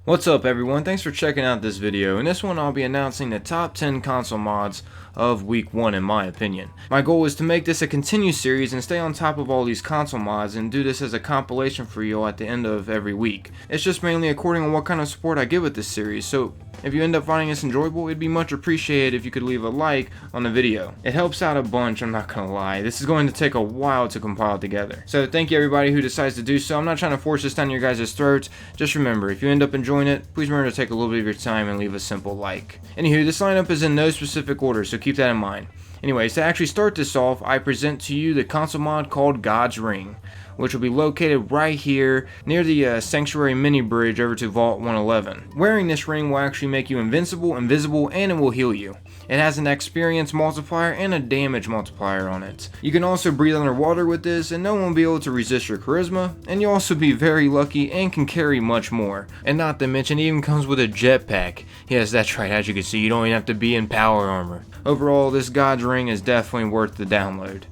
What's up everyone, thanks for checking out this video. In this one I'll be announcing the top 10 console mods of week 1 in my opinion. My goal is to make this a continued series and stay on top of all these console mods and do this as a compilation for you all at the end of every week. It's just mainly according on what kind of support I get with this series, so if you end up finding this enjoyable, it'd be much appreciated if you could leave a like on the video. It helps out a bunch, I'm not gonna lie. This is going to take a while to compile together. So thank you everybody who decides to do so. I'm not trying to force this down your guys' throats. Just remember, if you end up enjoying it, please remember to take a little bit of your time and leave a simple like. Anywho, this lineup is in no specific order, so keep that in mind. Anyways, to actually start this off, I present to you the console mod called God's Ring, which will be located right here near the Sanctuary mini bridge over to Vault 111. Wearing this ring will actually make you invincible, invisible, and it will heal you. It has an experience multiplier and a damage multiplier on it. You can also breathe underwater with this and no one will be able to resist your charisma, and you'll also be very lucky and can carry much more. And not to mention, it even comes with a jetpack. Yes, that's right, as you can see, you don't even have to be in power armor. Overall, this God's Ring is definitely worth the download.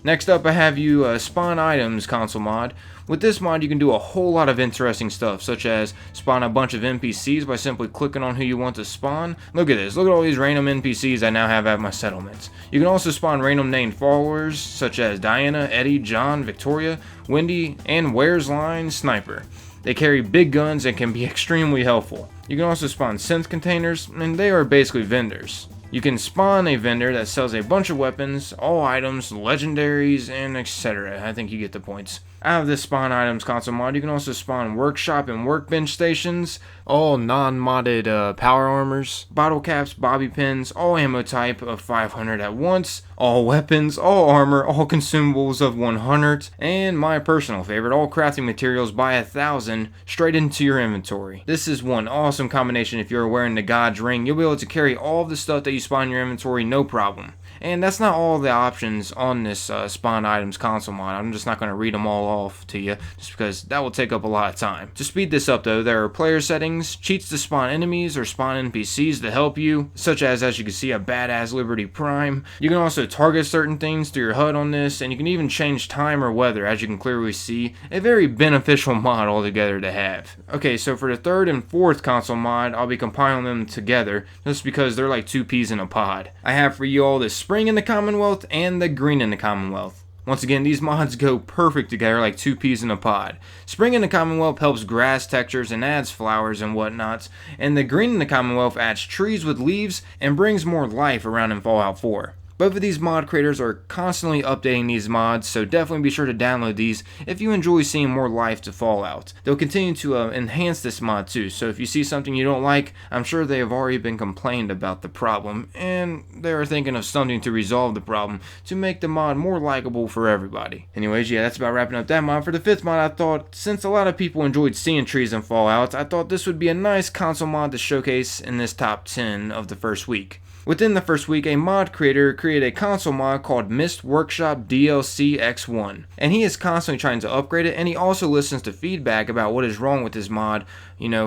Next up I have you Spawn Items console mod. With this mod you can do a whole lot of interesting stuff, such as spawn a bunch of NPCs by simply clicking on who you want to spawn. Look at this, look at all these random NPCs I now have at my settlements. You can also spawn random named followers such as Diana, Eddie, John, Victoria, Wendy, and Where's Line Sniper. They carry big guns and can be extremely helpful. You can also spawn synth containers, and they are basically vendors. You can spawn a vendor that sells a bunch of weapons, all items, legendaries, and etc. I think you get the points. Out of this Spawn Items console mod, you can also spawn workshop and workbench stations, all non-modded power armors, bottle caps, bobby pins, all ammo type of 500 at once, all weapons, all armor, all consumables of 100, and my personal favorite, all crafting materials by 1,000 straight into your inventory. This is one awesome combination. If you're wearing the God's Ring, you'll be able to carry all of the stuff that you spawn in your inventory no problem. And that's not all the options on this Spawn Items console mod. I'm just not going to read them all off to you, just because that will take up a lot of time. To speed this up though, there are player settings, cheats to spawn enemies or spawn NPCs to help you, such as you can see, a badass Liberty Prime. You can also target certain things through your HUD on this, and you can even change time or weather, as you can clearly see. A very beneficial mod altogether to have. Okay, so for the third and fourth console mod, I'll be compiling them together, just because they're like two peas in a pod. I have for you all this Spring in the Commonwealth and the Green in the Commonwealth. Once again, these mods go perfect together like two peas in a pod. Spring in the Commonwealth helps grass textures and adds flowers and whatnots, and the Green in the Commonwealth adds trees with leaves and brings more life around in Fallout 4. Both of these mod creators are constantly updating these mods, so definitely be sure to download these if you enjoy seeing more life to Fallout. They'll continue to enhance this mod too, so if you see something you don't like, I'm sure they have already been complained about the problem, and they are thinking of something to resolve the problem to make the mod more likable for everybody. Anyways, yeah, that's about wrapping up that mod. For the fifth mod, I thought, since a lot of people enjoyed seeing trees in Fallout, I thought this would be a nice console mod to showcase in this top 10 of the first week. Within the first week, a mod creator created a console mod called Mist Workshop DLC X1, and he is constantly trying to upgrade it, and he also listens to feedback about what is wrong with his mod,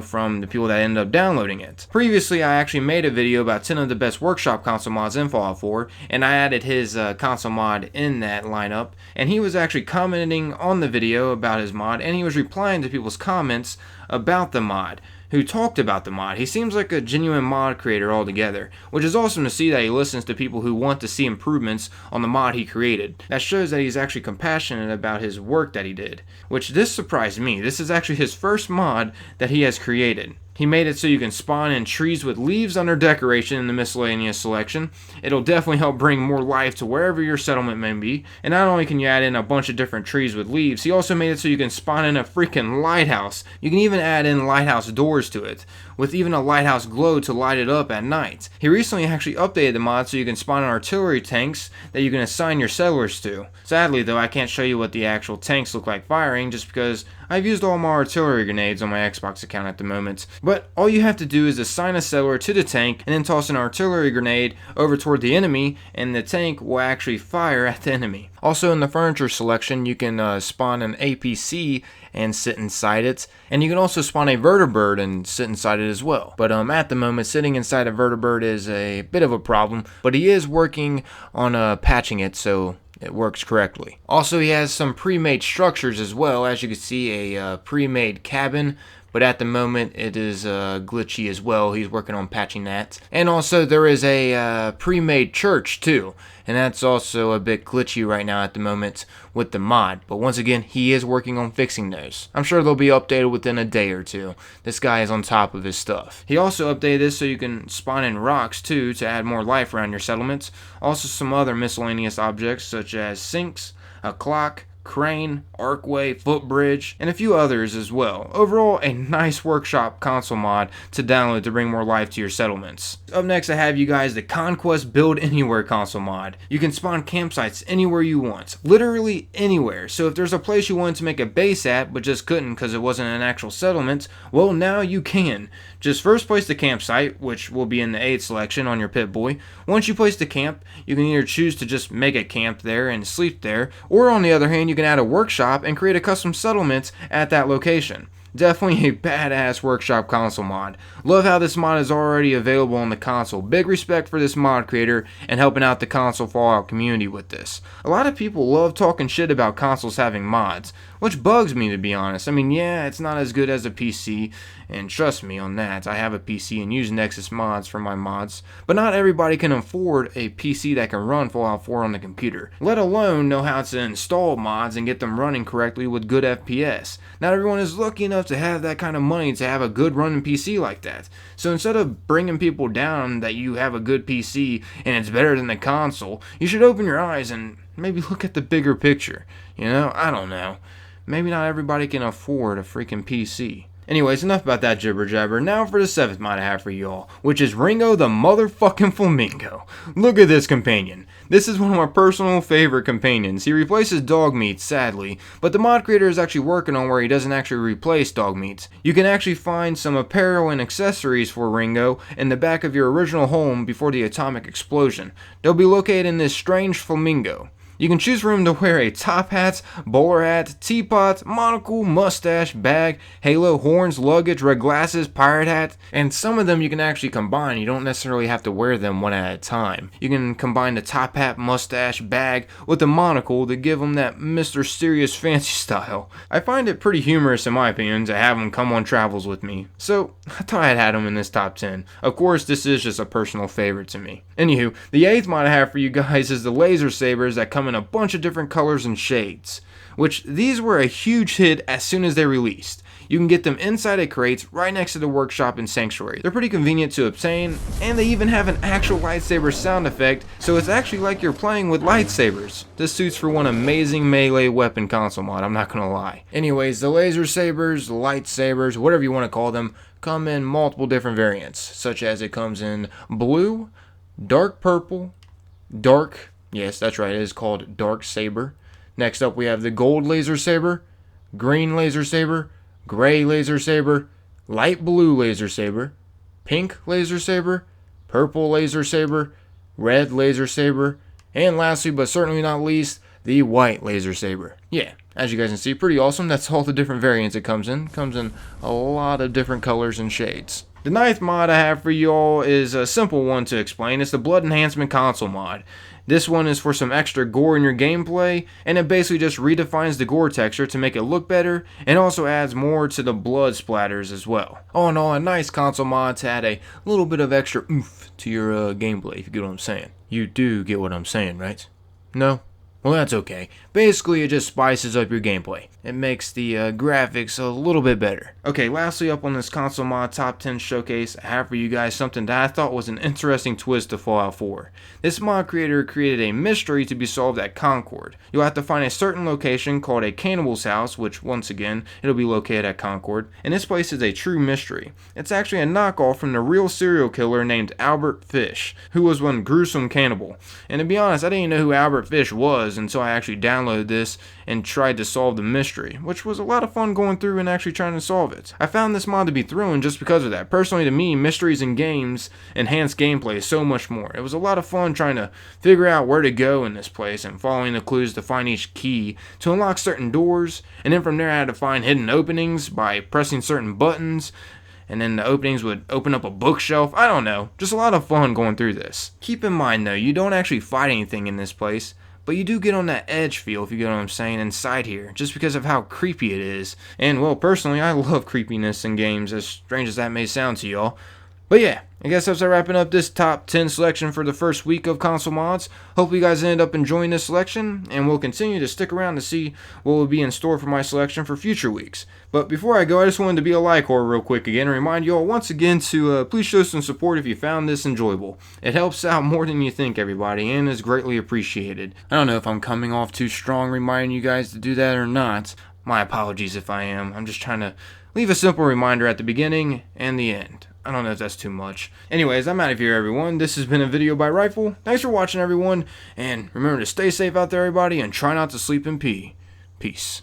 from the people that end up downloading it. Previously, I actually made a video about 10 of the best workshop console mods in Fallout 4, and I added his console mod in that lineup, and he was actually commenting on the video about his mod, and he was replying to people's comments about the mod, who talked about the mod. He seems like a genuine mod creator altogether, which is awesome to see that he listens to people who want to see improvements on the mod he created. That shows that he's actually compassionate about his work that he did, which this surprised me. This is actually his first mod that he has created. He made it so you can spawn in trees with leaves under decoration in the miscellaneous selection. It'll definitely help bring more life to wherever your settlement may be. And not only can you add in a bunch of different trees with leaves, he also made it so you can spawn in a freaking lighthouse. You can even add in lighthouse doors to it, with even a lighthouse glow to light it up at night. He recently actually updated the mod so you can spawn in artillery tanks that you can assign your settlers to. Sadly though, I can't show you what the actual tanks look like firing, just because I've used all my artillery grenades on my Xbox account at the moment. But all you have to do is assign a settler to the tank and then toss an artillery grenade over toward the enemy, and the tank will actually fire at the enemy. Also in the furniture selection, you can spawn an APC and sit inside it, and you can also spawn a vertibird and sit inside it as well. But at the moment, sitting inside a vertibird is a bit of a problem, but he is working on patching it so it works correctly. Also, he has some pre-made structures as well. As you can see, a pre-made cabin, but at the moment it is glitchy as well. He's working on patching that. And also there is a pre-made church too, and that's also a bit glitchy right now at the moment with the mod. But once again, he is working on fixing those. I'm sure they'll be updated within a day or two. This guy is on top of his stuff. He also updated this so you can spawn in rocks too to add more life around your settlements. Also some other miscellaneous objects such as sinks, a clock, crane, archway, footbridge, and a few others as well. Overall, a nice workshop console mod to download to bring more life to your settlements. Up next, I have you guys the Conquest Build Anywhere console mod. You can spawn campsites anywhere you want, literally anywhere. So if there's a place you wanted to make a base at, but just couldn't because it wasn't an actual settlement, well, now you can. Just first place the campsite, which will be in the 8 selection on your Pip-Boy. Once you place the camp, you can either choose to just make a camp there and sleep there, or on the other hand, you can add a workshop and create a custom settlement at that location. Definitely a badass workshop console mod. Love how this mod is already available on the console. Big respect for this mod creator and helping out the console Fallout community with this. A lot of people love talking shit about consoles having mods, which bugs me to be honest. I mean, yeah, it's not as good as a PC, and trust me on that, I have a PC and use Nexus mods for my mods, but not everybody can afford a PC that can run Fallout 4 on the computer, let alone know how to install mods and get them running correctly with good FPS. Not everyone is lucky enough to have that kind of money to have a good running PC like that. So instead of bringing people down that you have a good PC and it's better than the console, you should open your eyes and maybe look at the bigger picture. You know, I don't know. Maybe not everybody can afford a freaking PC. Anyways, enough about that jibber jabber. Now for the 7th mod I have for y'all, which is Ringo the motherfucking Flamingo. Look at this companion. This is one of my personal favorite companions. He replaces dog meat, sadly, but the mod creator is actually working on where he doesn't actually replace dog meat. You can actually find some apparel and accessories for Ringo in the back of your original home before the atomic explosion. They'll be located in this strange flamingo. You can choose for him to wear a top hat, bowler hat, teapot, monocle, mustache, bag, halo, horns, luggage, red glasses, pirate hat, and some of them you can actually combine. You don't necessarily have to wear them one at a time. You can combine the top hat, mustache, bag with the monocle to give him that Mr. Serious Fancy style. I find it pretty humorous in my opinion to have him come on travels with me, so I thought I'd had him in this top 10. Of course, this is just a personal favorite to me. Anywho, the 8th mod I have for you guys is the laser sabers that come in a bunch of different colors and shades, which these were a huge hit as soon as they released. You can get them inside of crates right next to the workshop in Sanctuary. They're pretty convenient to obtain, and they even have an actual lightsaber sound effect, so it's actually like you're playing with lightsabers. This suits for one amazing melee weapon console mod, I'm not gonna lie. Anyways, the laser sabers, lightsabers, whatever you want to call them, come in multiple different variants, such as it comes in blue, dark purple, dark, yes, that's right, it is called Dark Saber. Next up we have the gold laser saber, green laser saber, gray laser saber, light blue laser saber, pink laser saber, purple laser saber, red laser saber, and lastly but certainly not least, the white laser saber. Yeah, as you guys can see, pretty awesome. That's all the different variants it comes in. Comes in a lot of different colors and shades. The 9th mod I have for y'all is a simple one to explain. It's the Blood Enhancement Console mod. This one is for some extra gore in your gameplay, and it basically just redefines the gore texture to make it look better, and also adds more to the blood splatters as well. All in all, a nice console mod to add a little bit of extra oomph to your gameplay, if you get what I'm saying. You do get what I'm saying, right? No? Well, that's okay. Basically, it just spices up your gameplay. It makes the graphics a little bit better. Okay, lastly up on this console mod top 10 showcase, I have for you guys something that I thought was an interesting twist to Fallout 4. This mod creator created a mystery to be solved at Concord. You'll have to find a certain location called a cannibal's house, which once again, it'll be located at Concord. And this place is a true mystery. It's actually a knockoff from the real serial killer named Albert Fish, who was one gruesome cannibal. And to be honest, I didn't even know who Albert Fish was until I actually downloaded this and tried to solve the mystery, which was a lot of fun going through and actually trying to solve it. I found this mod to be thrilling just because of that. Personally, to me, mysteries in games enhance gameplay so much more. It was a lot of fun trying to figure out where to go in this place and following the clues to find each key to unlock certain doors, and then from there I had to find hidden openings by pressing certain buttons, and then the openings would open up a bookshelf. I don't know, just a lot of fun going through this. Keep in mind though, you don't actually fight anything in this place, but you do get on that edge feel, if you get what I'm saying, inside here, just because of how creepy it is. And, well, personally, I love creepiness in games, as strange as that may sound to y'all. But yeah, I guess that's wrapping up this top 10 selection for the first week of console mods. Hope you guys ended up enjoying this selection, and we'll continue to stick around to see what will be in store for my selection for future weeks. But before I go, I just wanted to be a like whore real quick again and remind you all once again to please show some support if you found this enjoyable. It helps out more than you think, everybody, and is greatly appreciated. I don't know if I'm coming off too strong reminding you guys to do that or not. My apologies if I am. I'm just trying to leave a simple reminder at the beginning and the end. I don't know if that's too much. Anyways, I'm out of here, everyone. This has been a video by Rifle. Thanks for watching, everyone. And remember to stay safe out there, everybody, and try not to sleep in pee. Peace.